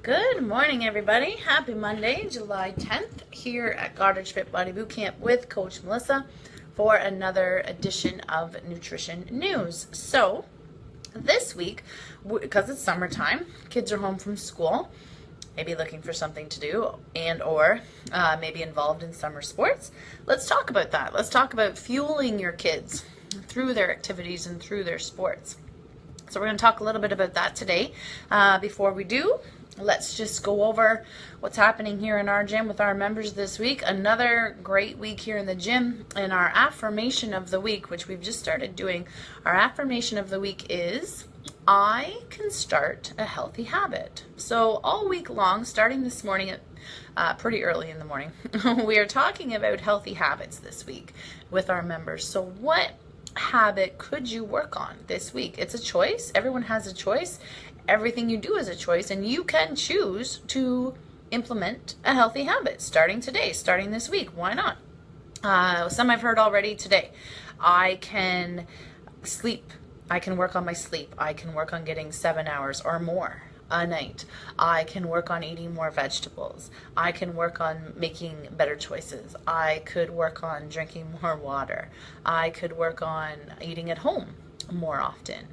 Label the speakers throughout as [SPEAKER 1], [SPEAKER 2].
[SPEAKER 1] Good morning, everybody. Happy Monday, July 10th, here at Goderich Fit Body Bootcamp with Coach Melissa for another edition of Nutrition News. So, this week, because it's summertime, kids are home from school, maybe looking for something to do or maybe involved in summer sports. Let's talk about that. Let's talk about fueling your kids through their activities and through their sports. So we're going to talk a little bit about that today. Before we do, let's just go over what's happening here in our gym with our members this week. Another great week here in the gym, and our affirmation of the week, which we've just started doing. Our affirmation of the week is, I can start a healthy habit. So all week long, starting this morning at pretty early in the morning, we are talking about healthy habits this week with our members. So what habit could you work on this week? It's a choice. Everyone has a choice. Everything you do is a choice, and you can choose to implement a healthy habit starting today, starting this week. Why not? Some I've heard already today. I can sleep. I can work on my sleep. I can work on getting 7 hours or more a night. I can work on eating more vegetables. I can work on making better choices. I could work on drinking more water. I could work on eating at home more often.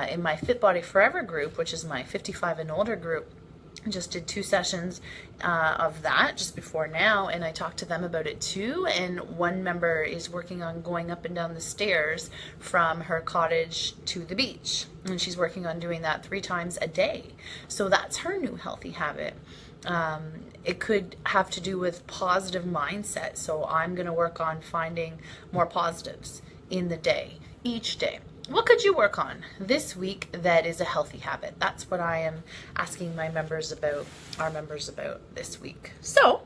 [SPEAKER 1] In my Fit Body Forever group, which is my 55 and older group, just did 2 sessions of that just before now, and I talked to them about it too. And one member is working on going up and down the stairs from her cottage to the beach, and she's working on doing that 3 times a day. So that's her new healthy habit. It could have to do with positive mindset. So I'm going to work on finding more positives in the day, each day. What could you work on this week that is a healthy habit? That's what I am asking my members about, our members about this week. So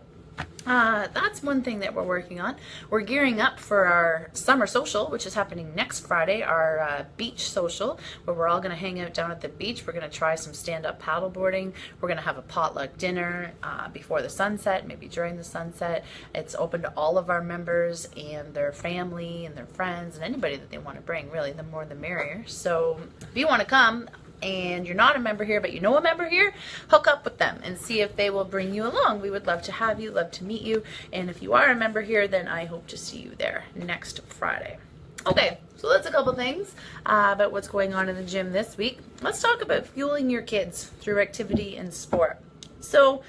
[SPEAKER 1] that's one thing that we're working on. We're gearing up for our summer social, which is happening next Friday, our beach social, where we're all going to hang out down at the beach. We're going to try some stand-up paddleboarding. We're going to have a potluck dinner before the sunset, maybe during the sunset. It's open to all of our members and their family and their friends and anybody that they want to bring. Really, the more the merrier. So if you want to come, and you're not a member here, but you know a member here, hook up with them and see if they will bring you along. We would love to have you, love to meet you. And if you are a member here, then I hope to see you there next Friday. Okay, so that's a couple things about what's going on in the gym this week. Let's talk about fueling your kids through activity and sport. So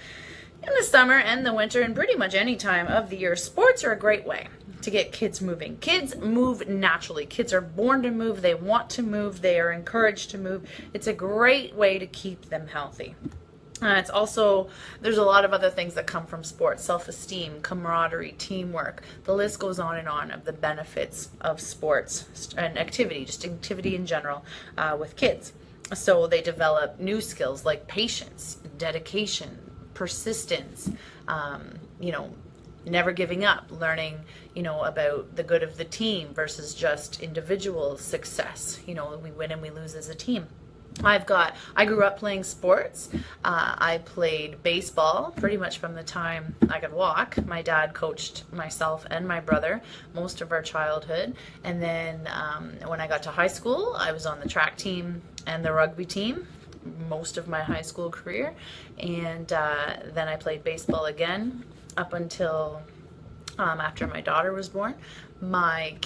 [SPEAKER 1] in the summer and the winter and pretty much any time of the year, sports are a great way to get kids moving. Kids move naturally. Kids are born to move. They want to move. They are encouraged to move. It's a great way to keep them healthy. It's also, there's a lot of other things that come from sports: self-esteem, camaraderie, teamwork. The list goes on of the benefits of sports and activity, just activity in general with kids. So they develop new skills like patience, dedication, persistence, never giving up, learning, about the good of the team versus just individual success. We win and we lose as a team. I grew up playing sports. I played baseball pretty much from the time I could walk. My dad coached myself and my brother most of our childhood. And then when I got to high school, I was on the track team and the rugby team most of my high school career. And then I played baseball again up until after my daughter was born. My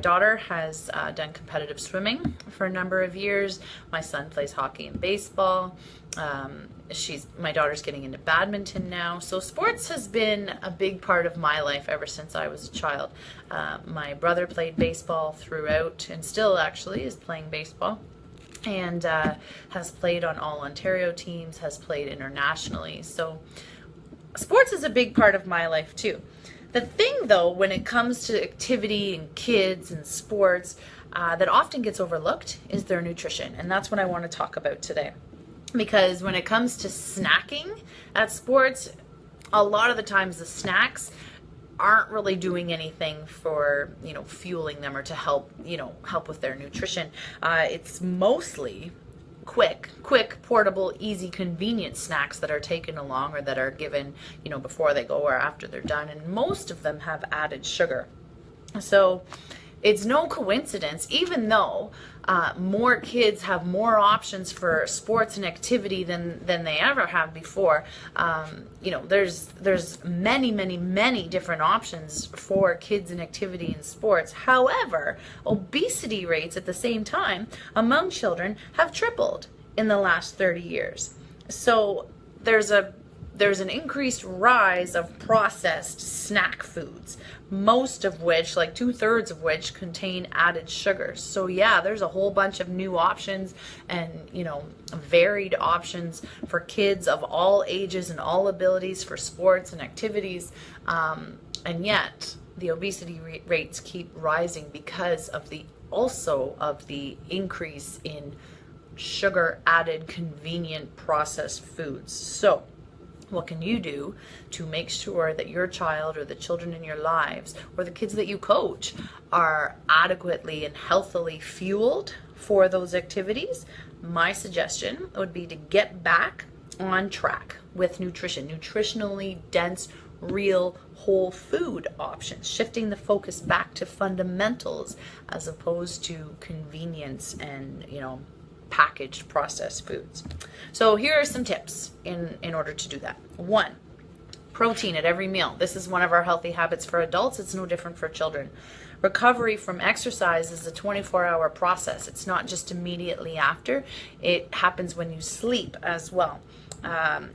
[SPEAKER 1] daughter has done competitive swimming for a number of years. My son plays hockey and baseball. My daughter's getting into badminton now. So sports has been a big part of my life ever since I was a child. My brother played baseball throughout, and still actually is playing baseball, and has played on all Ontario teams, has played internationally. So sports is a big part of my life too. The thing though, when it comes to activity and kids and sports, that often gets overlooked is their nutrition. And that's what I want to talk about today. Because when it comes to snacking at sports, a lot of the times the snacks aren't really doing anything for, fueling them or to help with their nutrition. It's mostly quick, portable, easy, convenient snacks that are taken along or that are given, before they go or after they're done. And most of them have added sugar. So it's no coincidence, even though more kids have more options for sports and activity than they ever have before. There's many different options for kids in activity and sports. However, obesity rates at the same time among children have tripled in the last 30 years. So there's an increased rise of processed snack foods, most of which, like 2/3 of which, contain added sugars. So yeah, there's a whole bunch of new options and, varied options for kids of all ages and all abilities for sports and activities. And yet the obesity rates keep rising because of the increase in sugar added convenient processed foods. So what can you do to make sure that your child or the children in your lives or the kids that you coach are adequately and healthily fueled for those activities? My suggestion would be to get back on track with nutrition, nutritionally dense, real whole food options, shifting the focus back to fundamentals as opposed to convenience and, packaged processed foods. So here are some tips in order to do that. 1, protein at every meal. This is one of our healthy habits for adults. It's no different for children. Recovery from exercise is a 24-hour process. It's not just immediately after. It happens when you sleep as well.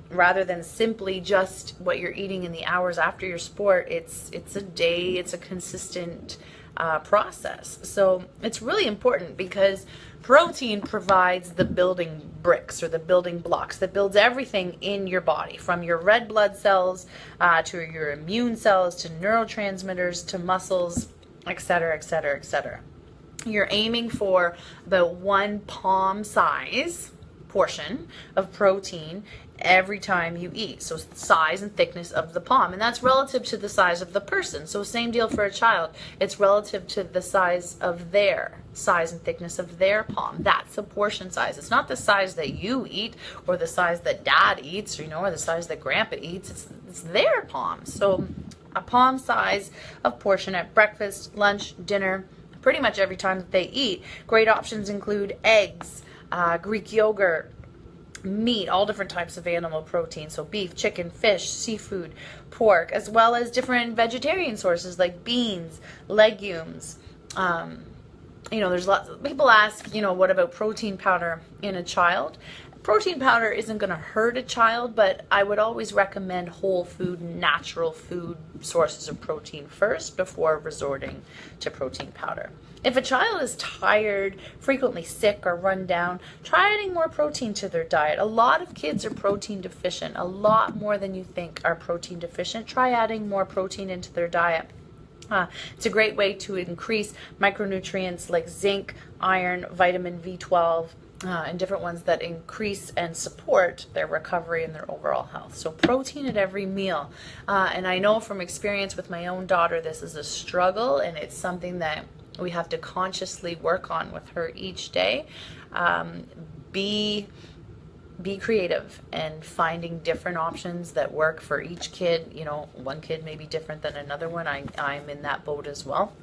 [SPEAKER 1] Rather than simply just what you're eating in the hours after your sport, it's a day, it's a consistent process. So it's really important because protein provides the building bricks or the building blocks that builds everything in your body, from your red blood cells to your immune cells to neurotransmitters to muscles, etc., etc., etc. You're aiming for the 1 palm size portion of protein every time you eat. So size and thickness of the palm, and that's relative to the size of the person. So same deal for a child. It's relative to the size of their size and thickness of their palm. That's the portion size. It's not the size that you eat or the size that dad eats, or the size that grandpa eats. It's their palm. So a palm size of portion at breakfast, lunch, dinner, pretty much every time that they eat. Great options include eggs, Greek yogurt, meat, all different types of animal protein, so beef, chicken, fish, seafood, pork, as well as different vegetarian sources like beans, legumes. There's lots of people ask, what about protein powder in a child? Protein powder isn't going to hurt a child, but I would always recommend whole food, natural food sources of protein first before resorting to protein powder. If a child is tired, frequently sick, or run down, try adding more protein to their diet. A lot of kids are protein deficient. A lot more than you think are protein deficient. Try adding more protein into their diet. It's a great way to increase micronutrients like zinc, iron, vitamin B12, and different ones that increase and support their recovery and their overall health. So protein at every meal. And I know from experience with my own daughter, this is a struggle, and it's something that we have to consciously work on with her each day. Be creative and finding different options that work for each kid. One kid may be different than another one. I'm in that boat as well.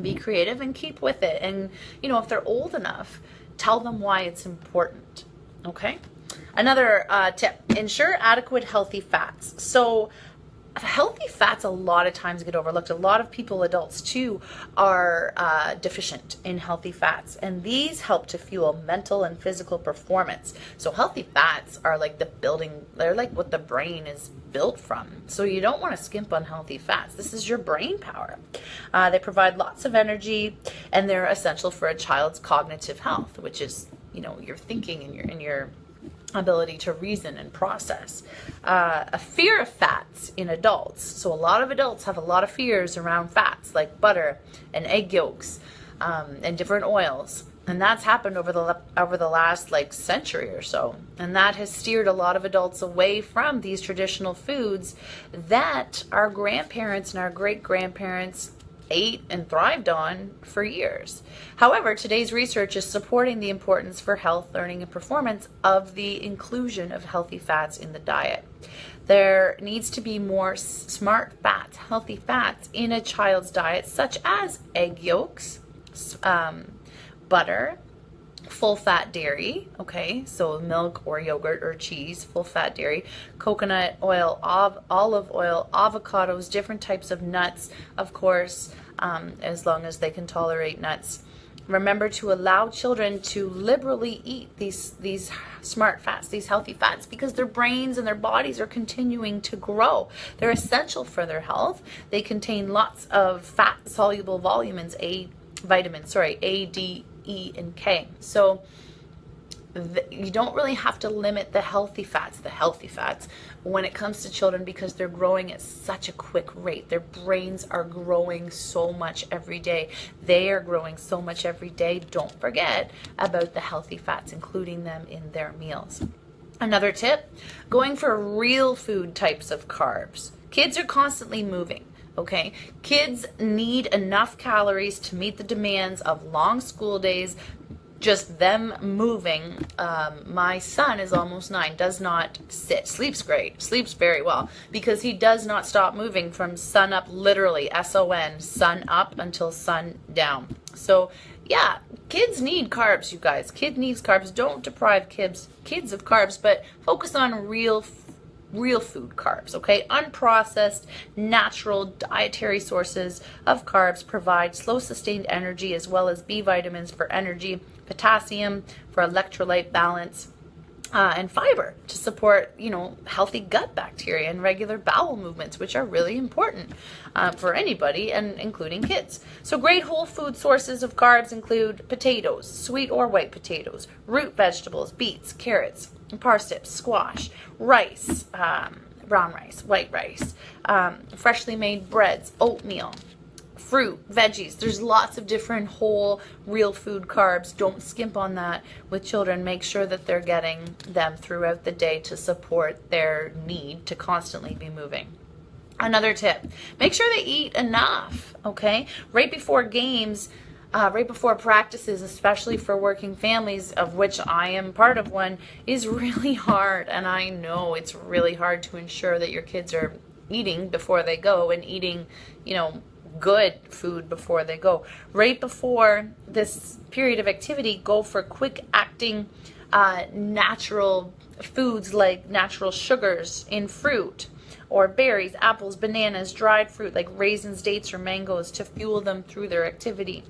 [SPEAKER 1] Be creative and keep with it. And, if they're old enough, tell them why it's important. Okay? Another tip, ensure adequate healthy fats. So healthy fats a lot of times get overlooked. A lot of people, adults too, are deficient in healthy fats, and these help to fuel mental and physical performance. So healthy fats are like they're like what the brain is built from. So you don't want to skimp on healthy fats. This is your brain power. They provide lots of energy, and they're essential for a child's cognitive health, which is, your thinking and your ability to reason and process. A fear of fats in adults. So a lot of adults have a lot of fears around fats like butter and egg yolks and different oils. And that's happened over the last century or so. And that has steered a lot of adults away from these traditional foods that our grandparents and our great-grandparents ate and thrived on for years. However, today's research is supporting the importance for health, learning, and performance of the inclusion of healthy fats in the diet. There needs to be more smart fats, healthy fats in a child's diet, such as egg yolks, butter, full fat dairy, okay, so milk or yogurt or cheese, full fat dairy, coconut oil, olive oil, avocados, different types of nuts, of course, as long as they can tolerate nuts. Remember to allow children to liberally eat these smart fats, these healthy fats, because their brains and their bodies are continuing to grow. They're essential for their health. They contain lots of fat-soluble vitamins, A, D, E, and K. So you don't really have to limit the healthy fats when it comes to children, because they're growing at such a quick rate. Their brains are growing so much every day. They are growing so much every day. Don't forget about the healthy fats, including them in their meals. Another tip, going for real food types of carbs. Kids are constantly moving. Okay, kids need enough calories to meet the demands of long school days, just them moving. My son is almost 9, does not sit, sleeps great, sleeps very well, because he does not stop moving from sun up, literally, S-O-N, sun up until sun down. So yeah, kids need carbs, you guys. Kid needs carbs. Don't deprive kids of carbs, but focus on real food carbs, okay? Unprocessed, natural, dietary sources of carbs provide slow, sustained energy, as well as B vitamins for energy, potassium for electrolyte balance, and fiber to support, healthy gut bacteria and regular bowel movements, which are really important for anybody, and including kids. So great whole food sources of carbs include potatoes, sweet or white potatoes, root vegetables, beets, carrots, parsnips, squash, rice, brown rice, white rice, freshly made breads, oatmeal, fruit, veggies. There's lots of different whole, real food carbs. Don't skimp on that with children. Make sure that they're getting them throughout the day to support their need to constantly be moving. Another tip, make sure they eat enough, okay? Right before games, right before practices, especially for working families, of which I am part of one, is really hard. And I know it's really hard to ensure that your kids are eating before they go, and eating, good food before they go. Right before this period of activity, go for quick acting natural foods like natural sugars in fruit, or berries, apples, bananas, dried fruit like raisins, dates, or mangoes to fuel them through their activity.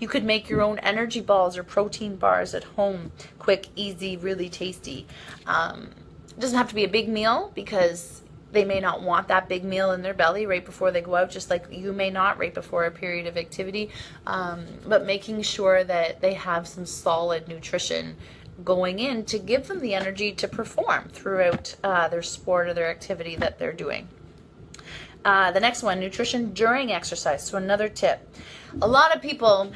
[SPEAKER 1] You could make your own energy balls or protein bars at home. Quick, easy, really tasty. It doesn't have to be a big meal, because they may not want that big meal in their belly right before they go out, just like you may not right before a period of activity. But making sure that they have some solid nutrition going in to give them the energy to perform throughout their sport or their activity that they're doing. The next one, nutrition during exercise. So another tip. A lot of people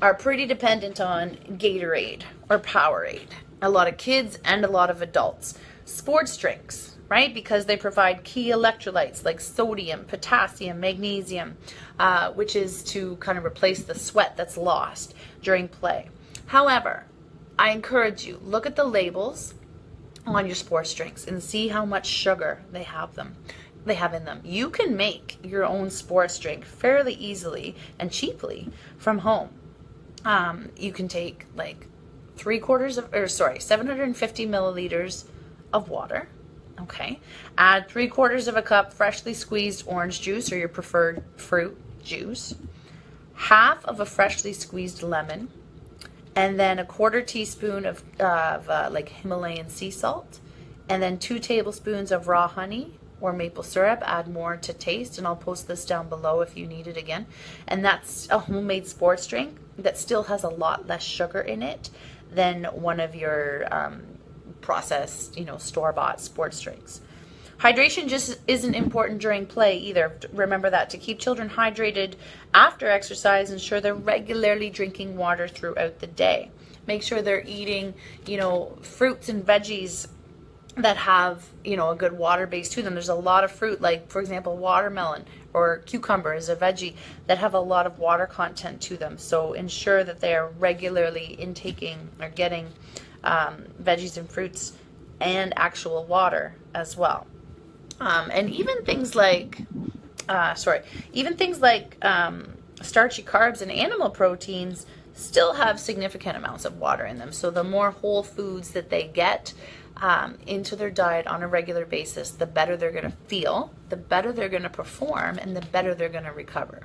[SPEAKER 1] are pretty dependent on Gatorade or Powerade. A lot of kids and a lot of adults. Sports drinks, right? Because they provide key electrolytes like sodium, potassium, magnesium, which is to kind of replace the sweat that's lost during play. However, I encourage you, look at the labels on your sports drinks and see how much sugar they have in them. You can make your own sports drink fairly easily and cheaply from home. You can take like 750 milliliters of water. Okay. Add 3/4 of a cup freshly squeezed orange juice or your preferred fruit juice, half of a freshly squeezed lemon, and then 1/4 teaspoon of like Himalayan sea salt, and then 2 tablespoons of raw honey or maple syrup. Add more to taste, and I'll post this down below if you need it again. And that's a homemade sports drink that still has a lot less sugar in it than one of your processed, store-bought sports drinks. Hydration just isn't important during play either. Remember that. To keep children hydrated after exercise, ensure they're regularly drinking water throughout the day. Make sure they're eating, fruits and veggies that have, a good water base to them. There's a lot of fruit, like, for example, watermelon or cucumber is a veggie that have a lot of water content to them. So ensure that they are regularly intaking or getting veggies and fruits and actual water as well. And even things like, starchy carbs and animal proteins still have significant amounts of water in them. So the more whole foods that they get into their diet on a regular basis, the better they're going to feel, the better they're going to perform, and the better they're going to recover.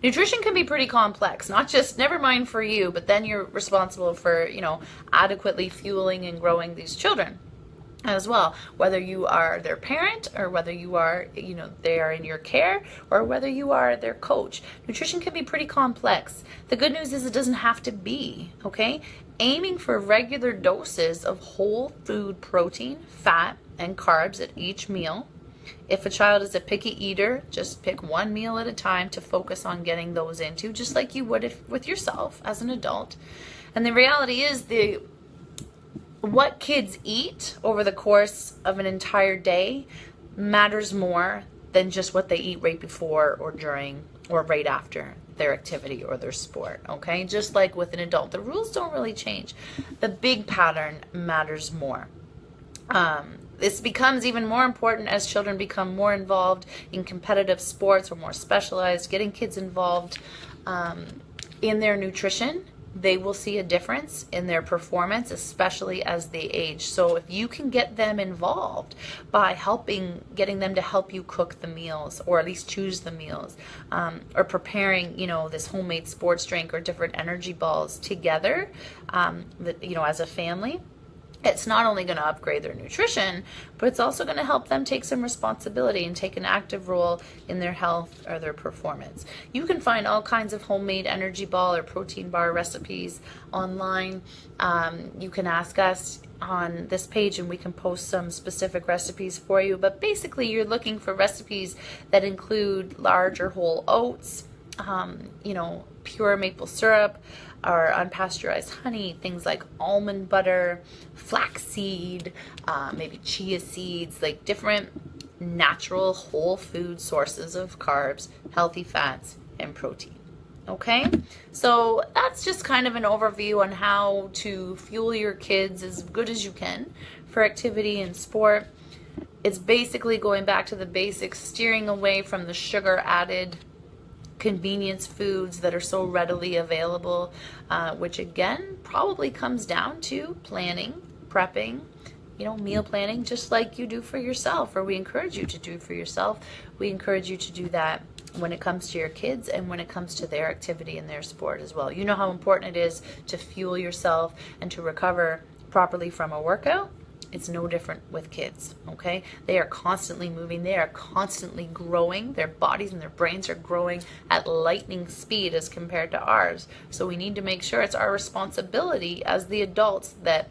[SPEAKER 1] Nutrition can be pretty complex, not just, never mind for you, but then you're responsible for, adequately fueling and growing these children as well, whether you are their parent or whether you are, they are in your care, or whether you are their coach. Nutrition can be pretty complex. The good news is it doesn't have to be, okay? Aiming for regular doses of whole food protein, fat, and carbs at each meal. If a child is a picky eater, just pick one meal at a time to focus on getting those into, just like you would with yourself as an adult. And the reality is what kids eat over the course of an entire day matters more than just what they eat right before or during or right after their activity or their sport, okay? Just like with an adult, the rules don't really change. The big pattern matters more. This becomes even more important as children become more involved in competitive sports or more specialized. Getting kids involved in their nutrition, they will see a difference in their performance, especially as they age. So if you can get them involved by getting them to help you cook the meals, or at least choose the meals, or preparing, this homemade sports drink or different energy balls together, as a family, it's not only going to upgrade their nutrition, but it's also going to help them take some responsibility and take an active role in their health or their performance. You can find all kinds of homemade energy ball or protein bar recipes online. You can ask us on this page and we can post some specific recipes for you. But basically, you're looking for recipes that include large or whole oats, pure maple syrup, or unpasteurized honey, things like almond butter, flaxseed, maybe chia seeds, like different natural whole food sources of carbs, healthy fats, and protein. Okay, so that's just kind of an overview on how to fuel your kids as good as you can for activity and sport. It's basically going back to the basics, steering away from the sugar added convenience foods that are so readily available, which again probably comes down to planning, prepping, meal planning, just like you do for yourself, or we encourage you to do for yourself. We encourage you to do that when it comes to your kids and when it comes to their activity and their sport as well. You know how important it is to fuel yourself and to recover properly from a workout. It's no different with kids, okay? They are constantly moving. They are constantly growing. Their bodies and their brains are growing at lightning speed as compared to ours. So we need to make sure it's our responsibility as the adults that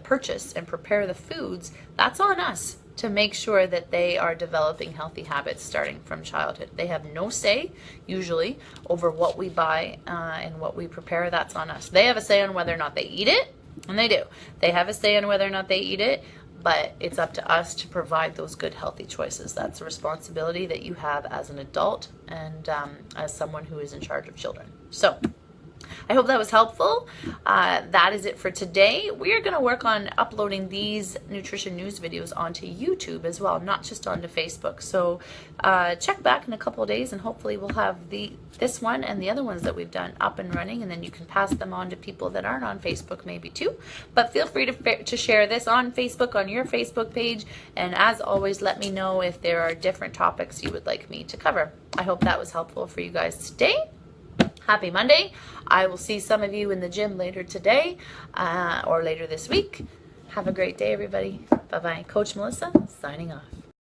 [SPEAKER 1] purchase and prepare the foods. That's on us to make sure that they are developing healthy habits starting from childhood. They have no say, usually, over what we buy and what we prepare. That's on us. They have a say on whether or not they eat it. And they do. They have a say on whether or not they eat it, but it's up to us to provide those good, healthy choices. That's a responsibility that you have as an adult and as someone who is in charge of children. So I hope that was helpful. That is it for today. We are going to work on uploading these nutrition news videos onto YouTube as well, not just onto Facebook. So check back in a couple of days and hopefully we'll have this one and the other ones that we've done up and running, and then you can pass them on to people that aren't on Facebook maybe too. But feel free to share this on Facebook, on your Facebook page, and as always, let me know if there are different topics you would like me to cover. I hope that was helpful for you guys today. Happy Monday. I will see some of you in the gym later today or later this week. Have a great day, everybody. Bye-bye. Coach Melissa, signing off.